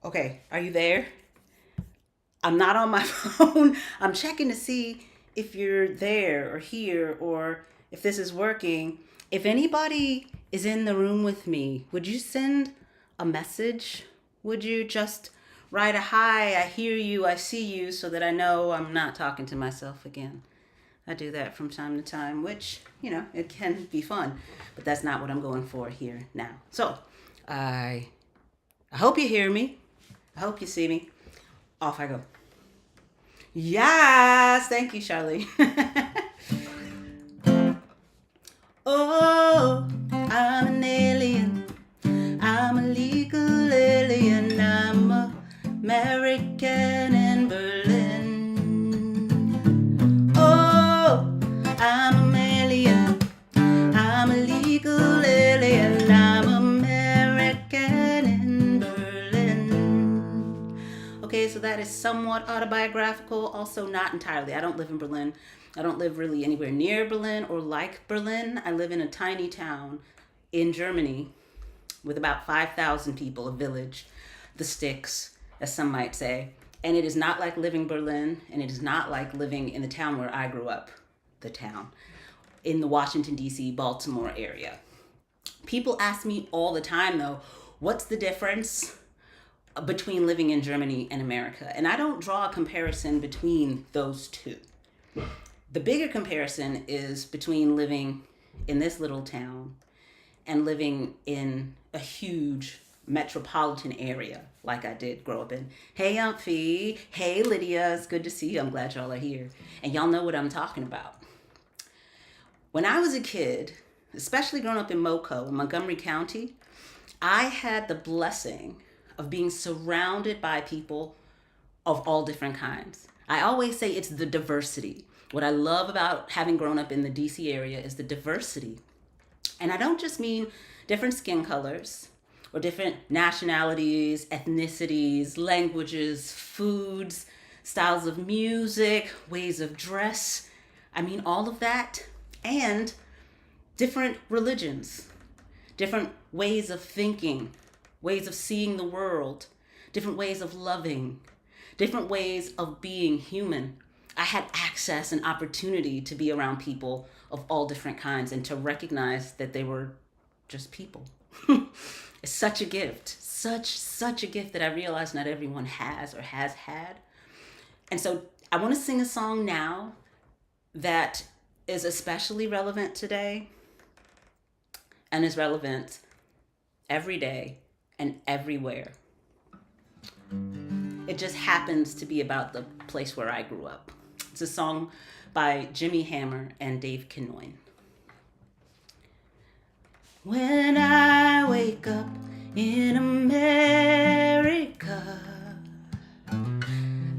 Okay, are you there? I'm not on my phone. I'm checking to see if you're there or here or if this is working. If anybody is in the room with me, would you send a message? Would you just write a hi, I hear you, I see you, so that I know I'm not talking to myself again? I do that from time to time, which, it can be fun, but that's not what I'm going for here now. So, I I hope you hear me. I hope you see me. Off I go. Yes, thank you, Charlie. Oh, I'm an alien. I'm a legal alien. I'm American in Berlin. Oh, I'm an alien. I'm a legal alien. I'm American in Berlin. Okay, so that is somewhat autobiographical, also not entirely. I don't live in Berlin. I don't live really anywhere near Berlin or like Berlin. I live in a tiny town in Germany with about 5,000 people, a village, the sticks, as some might say. And it is not like living Berlin, and it is not like living in the town where I grew up, the town, in the Washington, D.C., Baltimore area. People ask me all the time, though, what's the difference between living in Germany and America? And I don't draw a comparison between those two. The bigger comparison is between living in this little town and living in a huge metropolitan area like I did grow up in. Hey, Umphy. Hey, Lydia. It's good to see you. I'm glad y'all are here. And y'all know what I'm talking about. When I was a kid, especially growing up in Moco, in Montgomery County, I had the blessing of being surrounded by people of all different kinds. I always say it's the diversity. What I love about having grown up in the DC area is the diversity. And I don't just mean different skin colors or different nationalities, ethnicities, languages, foods, styles of music, ways of dress. I mean all of that, and different religions, different ways of thinking, ways of seeing the world, different ways of loving, different ways of being human. I had access and opportunity to be around people of all different kinds and to recognize that they were just people. It's such a gift, such a gift that I realize not everyone has or has had. And so I want to sing a song now that is especially relevant today and is relevant every day and everywhere. It just happens to be about the place where I grew up. It's a song by Jimmy Hammer and Dave Kinoin. When I wake up in America,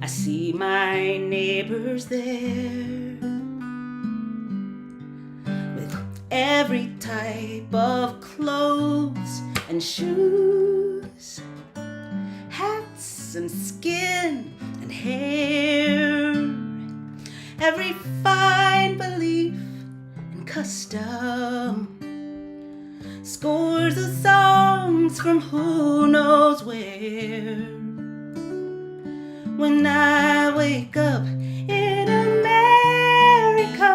I see my neighbors there with every type of clothes and shoes, hats and skin and hair, every fine belief and custom, scores of songs from who knows where. When I wake up in America,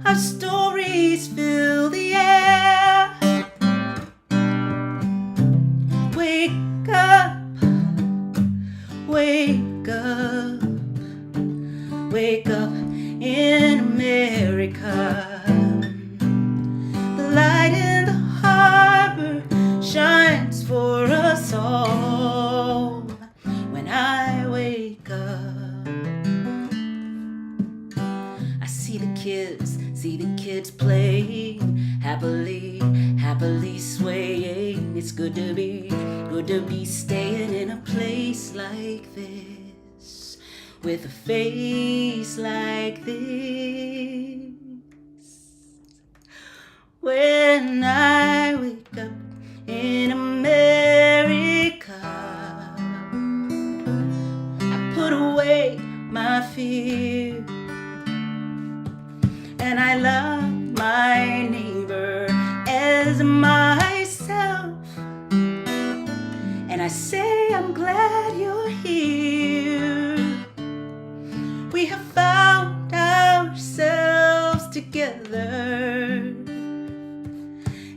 our stories fill the air. Wake up, wake up, wake up in America. The light in the harbor shines for us all. When I wake up, I see the kids playing happily, happily swaying. It's good to be staying in a place like this, with a face like this. When I wake up in America, I put away my fear, and I love my neighbor as myself. together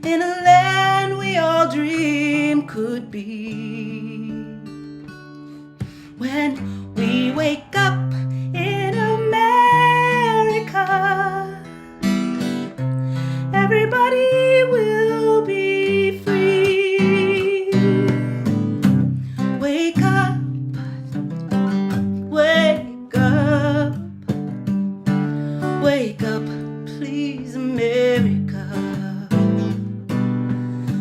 in a land we all dream could be. When we wake up in America, everybody will be free. Wake up, wake up, wake up, please, America.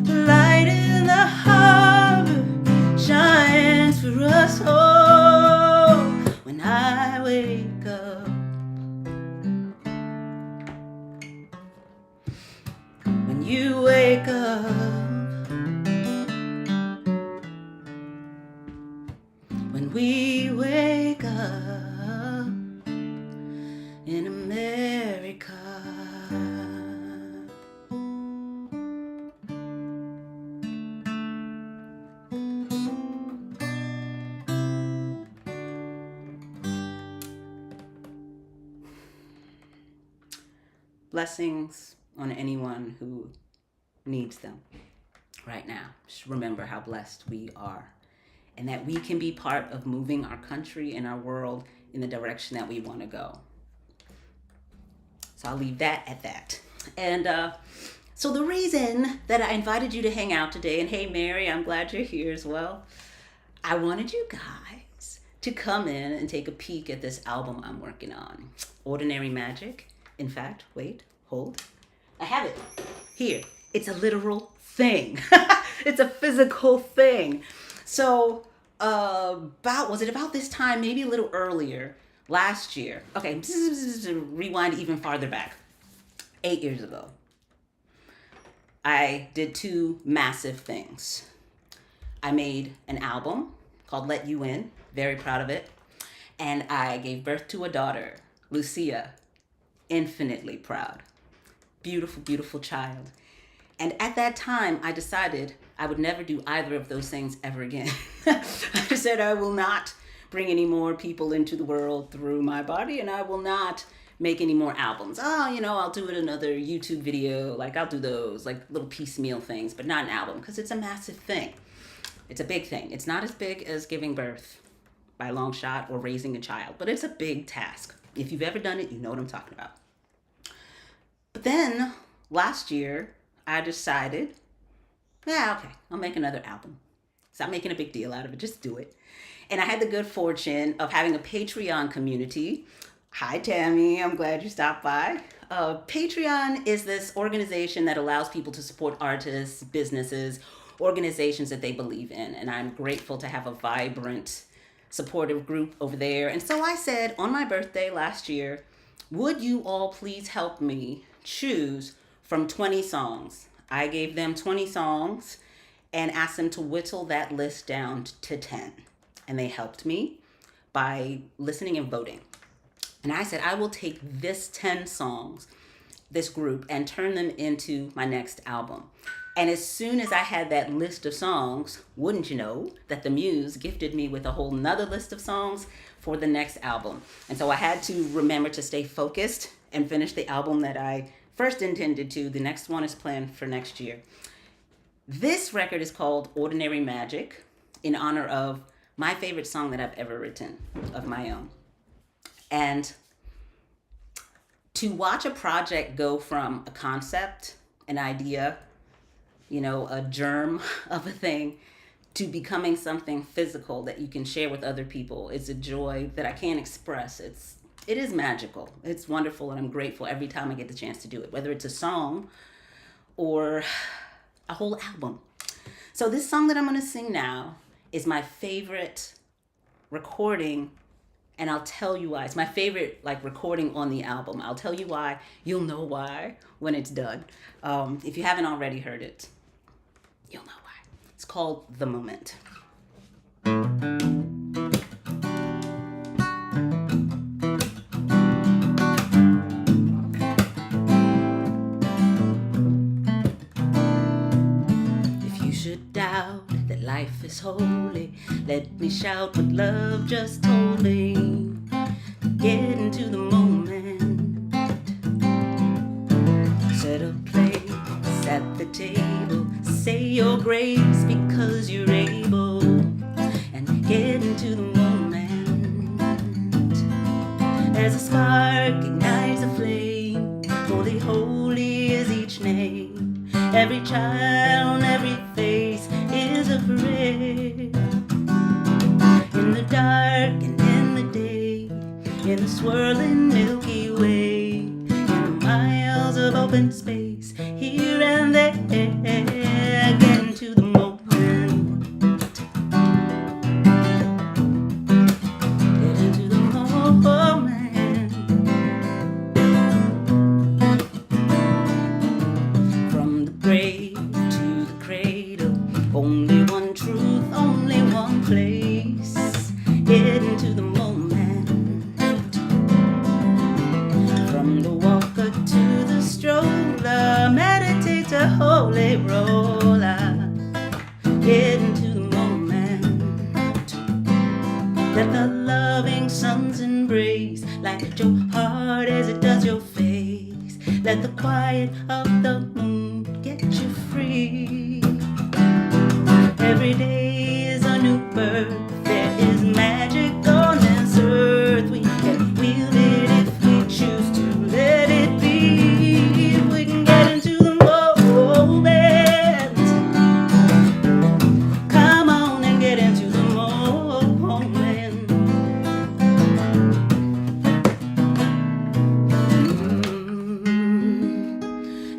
The light in the harbor shines for us all. When I wake up, when you wake up, when we wake up in America. Blessings on anyone who needs them right now. Just remember how blessed we are and that we can be part of moving our country and our world in the direction that we want to go. So I'll leave that at that. And so the reason that I invited you to hang out today, and hey, Mary, I'm glad you're here as well. I wanted you guys to come in and take a peek at this album I'm working on, Ordinary Magic. In fact, wait, hold. I have it here. It's a literal thing. It's a physical thing. So was it about this time, maybe a little earlier, last year? Okay, rewind even farther back. 8 years ago, I did two massive things. I made an album called Let You In, very proud of it. And I gave birth to a daughter, Lucia, infinitely proud. Beautiful, beautiful child. And at that time, I decided I would never do either of those things ever again. I said I will not bring any more people into the world through my body, and I will not make any more albums. I'll do it another YouTube video. Like, I'll do those, like, little piecemeal things, but not an album, because it's a massive thing. It's a big thing. It's not as big as giving birth by a long shot or raising a child, but it's a big task. If you've ever done it, you know what I'm talking about. But then last year, I decided, okay, I'll make another album. Stop making a big deal out of it, just do it. And I had the good fortune of having a Patreon community. Hi, Tammy, I'm glad you stopped by. Patreon is this organization that allows people to support artists, businesses, organizations that they believe in. And I'm grateful to have a vibrant, supportive group over there. And so I said on my birthday last year, would you all please help me choose from 20 songs? I gave them 20 songs and asked them to whittle that list down to 10. And they helped me by listening and voting. And I said, I will take this 10 songs, this group, and turn them into my next album. And as soon as I had that list of songs, wouldn't you know that the muse gifted me with a whole nother list of songs for the next album. And so I had to remember to stay focused and finish the album that I first intended to. The next one is planned for next year. This record is called Ordinary Magic in honor of my favorite song that I've ever written of my own. And to watch a project go from a concept, an idea, a germ of a thing, to becoming something physical that you can share with other people, it's a joy that I can't express. It is magical. It's wonderful, and I'm grateful every time I get the chance to do it, whether it's a song or a whole album. So this song that I'm going to sing now is my favorite recording, and I'll tell you why. It's my favorite recording on the album. I'll tell you why. You'll know why when it's done. If you haven't already heard it, you'll know why. It's called The Moment. Doubt that life is holy, let me shout what love just told me. Get into the moment. the table. Say your grace because you're able, and get into the moment. As a spark ignites a flame, holy, holy is each name. Every child on every face is a parade. In the dark and in the day, in the swirling Milky Way, in the miles of open space, here and there, get into the moment. Get into the moment. From the grave to the cradle, only one truth, only one place. Get into the moment. From the walker to the stroller, meditate a holy roller. Get into the moment. Let the loving suns embrace, like your heart as it does your face. Let the quiet of the moon get you free. Every day is a new birth. There is magic on this earth. We can wield it if we choose to let it be. If we can get into the moment. Come on and get into the moment.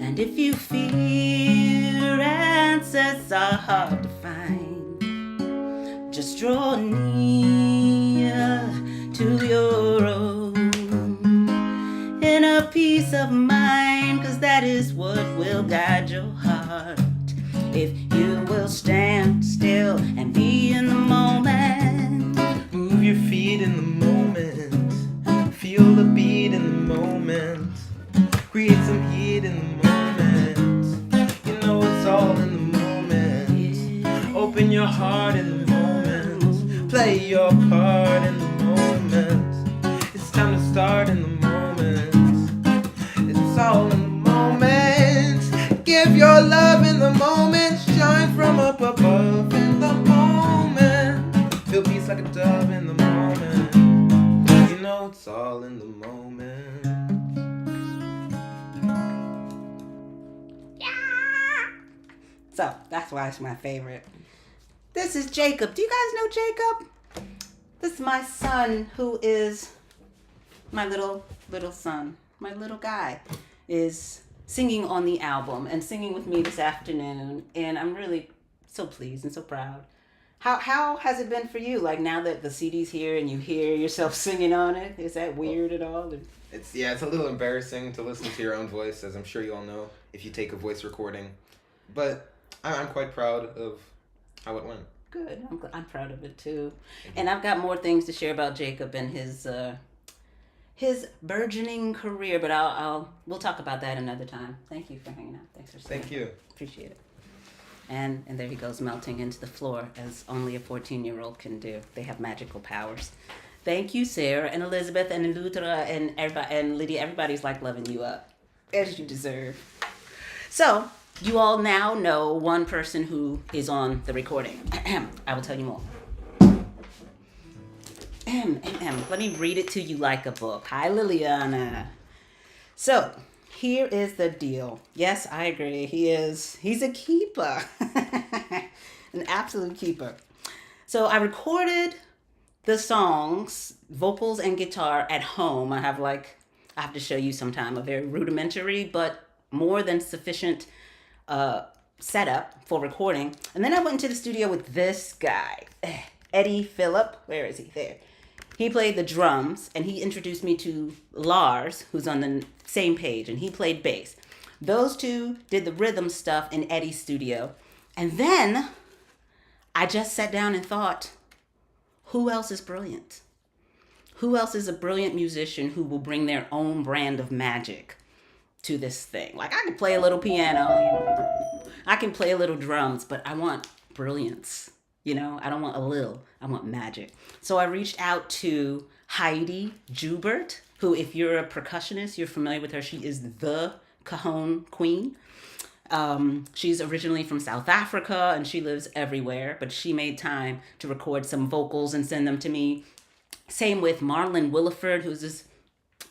And if you fear answers are hard to find, just draw near to your own inner peace of mind, 'cause that is what will guide your heart. If you will stand still and be in the moment. Move your feet in the moment. Feel the beat in the moment. Create some heat in the moment. You know it's all in the moment. Open your heart in the moment. Play your part in the moment. It's time to start in the moment. It's all in the moment. Give your love in the moment. Shine from up above in the moment. Feel peace like a dove in the moment. You know it's all in the moment. So that's why it's my favorite. This is Jacob. Do you guys know Jacob? This is my son, who is my little son. My little guy is singing on the album and singing with me this afternoon, and I'm really so pleased and so proud. How has it been for you? Like, now that the CD's here and you hear yourself singing on it, is that weird at all? It's a little embarrassing to listen to your own voice, as I'm sure you all know, if you take a voice recording. But I'm quite proud of how it went. Good. I'm proud of it too. And I've got more things to share about Jacob and his burgeoning career, but we'll talk about that another time. Thank you for hanging out. Thanks for saying. Thank you. Appreciate it. And there he goes, melting into the floor, as only a 14-year-old can do. They have magical powers. Thank you, Sarah and Elizabeth and Lutra and everybody, and Lydia. Everybody's like loving you up, as you deserve. So you all now know one person who is on the recording. I will tell you more. Let me read it to you like a book. Hi, Liliana. So here is the deal. Yes, I agree. He's a keeper. An absolute keeper. So I recorded the songs, vocals and guitar, at home. I have to show you sometime, a very rudimentary but more than sufficient setup for recording. And then I went into the studio with this guy, Eddie Phillip. Where is he? There. He played the drums, and he introduced me to Lars, who's on the same page, and he played bass. Those two did the rhythm stuff in Eddie's studio. And then I just sat down and thought, who else is brilliant? Who else is a brilliant musician who will bring their own brand of magic to this thing? Like, I can play a little piano, I can play a little drums, but I want brilliance. I don't want a little, I want magic. So I reached out to Heidi Joubert, who, if you're a percussionist, you're familiar with her. She is the cajon queen. She's originally from South Africa and she lives everywhere, but she made time to record some vocals and send them to me. Same with Marlon Williford, who's this,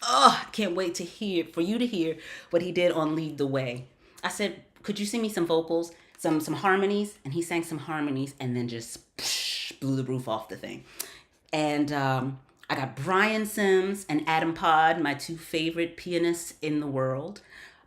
oh, I can't wait for you to hear what he did on Lead the Way. I said, could you send me some vocals, some harmonies? And he sang some harmonies and then just blew the roof off the thing. And I got Brian Sims and Adam Pod, my two favorite pianists in the world,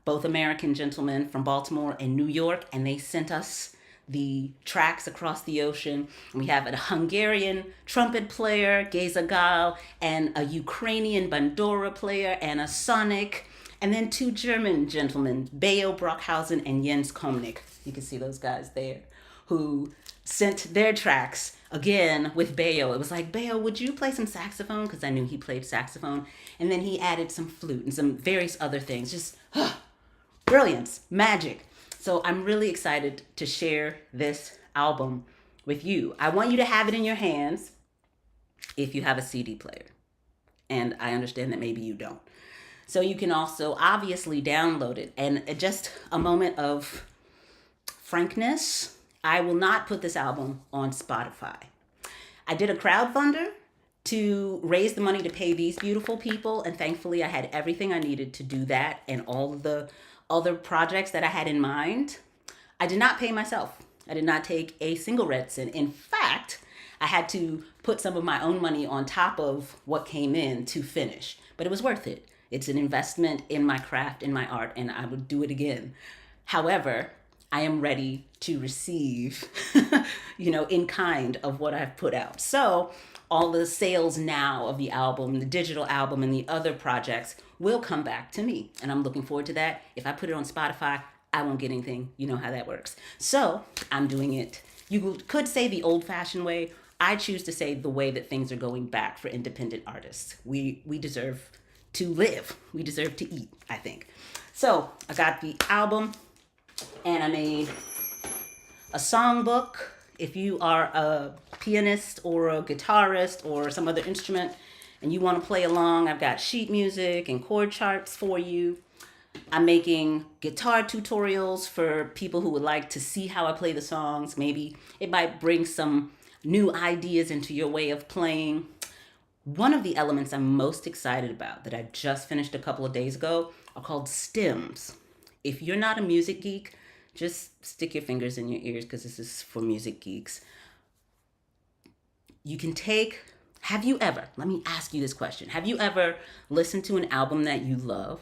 both American gentlemen from Baltimore and New York, and they sent us the tracks across the ocean. We have a Hungarian trumpet player, Geza Gal, and a Ukrainian bandura player, and a sonic, and then two German gentlemen, Beo Brockhausen and Jens Komnik. You can see those guys there, who sent their tracks again with Beo. It was like, Beo, would you play some saxophone? Because I knew he played saxophone. And then he added some flute and some various other things. Just brilliance, magic. So I'm really excited to share this album with you. I want you to have it in your hands if you have a CD player. And I understand that maybe you don't. So you can also obviously download it. And just a moment of frankness, I will not put this album on Spotify. I did a crowdfunder to raise the money to pay these beautiful people, and thankfully I had everything I needed to do that and all of the other projects that I had in mind. I did not pay myself. I did not take a single red cent. In fact, I had to put some of my own money on top of what came in to finish, but it was worth it. It's an investment in my craft, in my art, and I would do it again. However, I am ready to receive, in kind of what I've put out. So all the sales now of the album, the digital album, and the other projects will come back to me. And I'm looking forward to that. If I put it on Spotify, I won't get anything. You know how that works. So I'm doing it. You could say the old-fashioned way. I choose to say the way that things are going back for independent artists. We deserve to live. We deserve to eat, I think. So I got the album. And I made a songbook. If you are a pianist or a guitarist or some other instrument and you want to play along, I've got sheet music and chord charts for you. I'm making guitar tutorials for people who would like to see how I play the songs. Maybe it might bring some new ideas into your way of playing. One of the elements I'm most excited about that I just finished a couple of days ago are called stems. If you're not a music geek, just stick your fingers in your ears because this is for music geeks. Let me ask you this question. Have you ever listened to an album that you love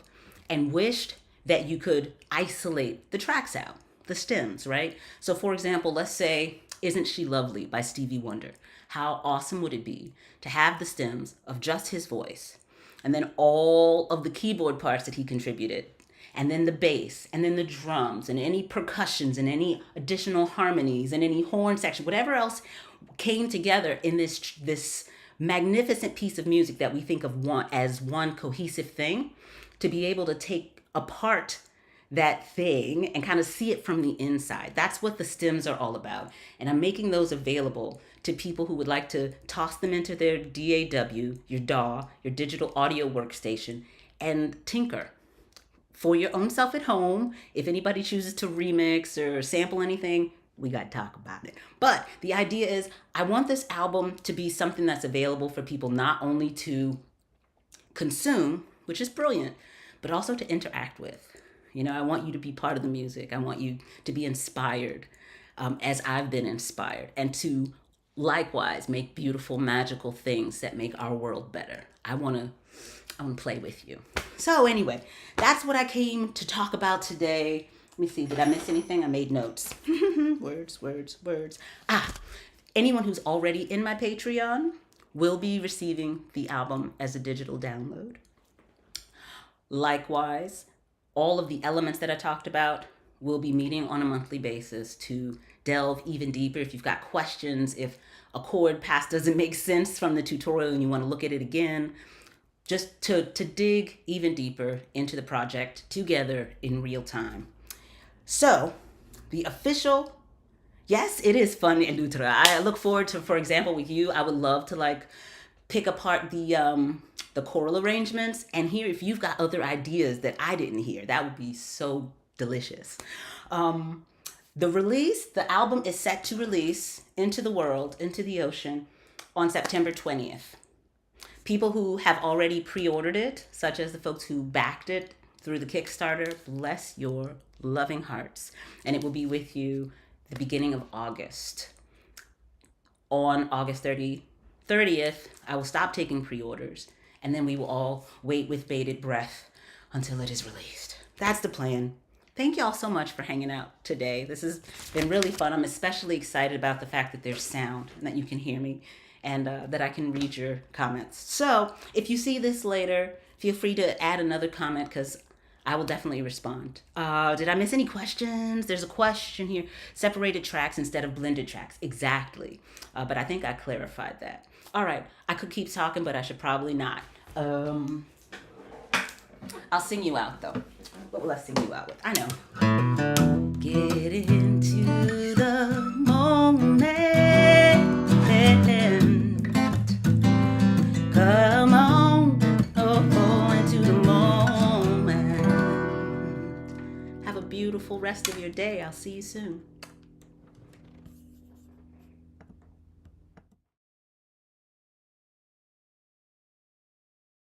and wished that you could isolate the tracks out, the stems, right? So for example, let's say, Isn't She Lovely by Stevie Wonder. How awesome would it be to have the stems of just his voice and then all of the keyboard parts that he contributed, and then the bass, and then the drums, and any percussions, and any additional harmonies, and any horn section, whatever else came together in this magnificent piece of music that we think of as one cohesive thing, to be able to take apart that thing and kind of see it from the inside. That's what the stems are all about. And I'm making those available to people who would like to toss them into their DAW, your DAW, your digital audio workstation, and tinker for your own self at home. If anybody chooses to remix or sample anything, we got to talk about it. But the idea is I want this album to be something that's available for people not only to consume, which is brilliant, but also to interact with. I want you to be part of the music. I want you to be inspired as I've been inspired, and to likewise make beautiful, magical things that make our world better. I want to play with you. So anyway, that's what I came to talk about today. Let me see, did I miss anything? I made notes. Words. Anyone who's already in my Patreon will be receiving the album as a digital download. Likewise, all of the elements that I talked about will be meeting on a monthly basis to delve even deeper. If you've got questions, if a chord pass doesn't make sense from the tutorial and you want to look at it again, just to dig even deeper into the project together in real time. So, the official, yes, it is fun in Lutra. I look forward to, for example, with you, I would love to pick apart the choral arrangements and hear if you've got other ideas that I didn't hear. That would be so delicious. The album is set to release into the world, into the ocean, on September 20th. People who have already pre-ordered it, such as the folks who backed it through the Kickstarter, bless your loving hearts. And it will be with you the beginning of August. On August 30th, I will stop taking pre-orders, and then we will all wait with bated breath until it is released. That's the plan. Thank y'all so much for hanging out today. This has been really fun. I'm especially excited about the fact that there's sound and that you can hear me, and that I can read your comments. So if you see this later, feel free to add another comment, because I will definitely respond. Did I miss any questions? There's a question here. Separated tracks instead of blended tracks. Exactly. But I think I clarified that. All right. I could keep talking, but I should probably not. I'll sing you out, though. What will I sing you out with? I know. Get into the moment. Come on. Oh, into the moment. Have a beautiful rest of your day. I'll see you soon.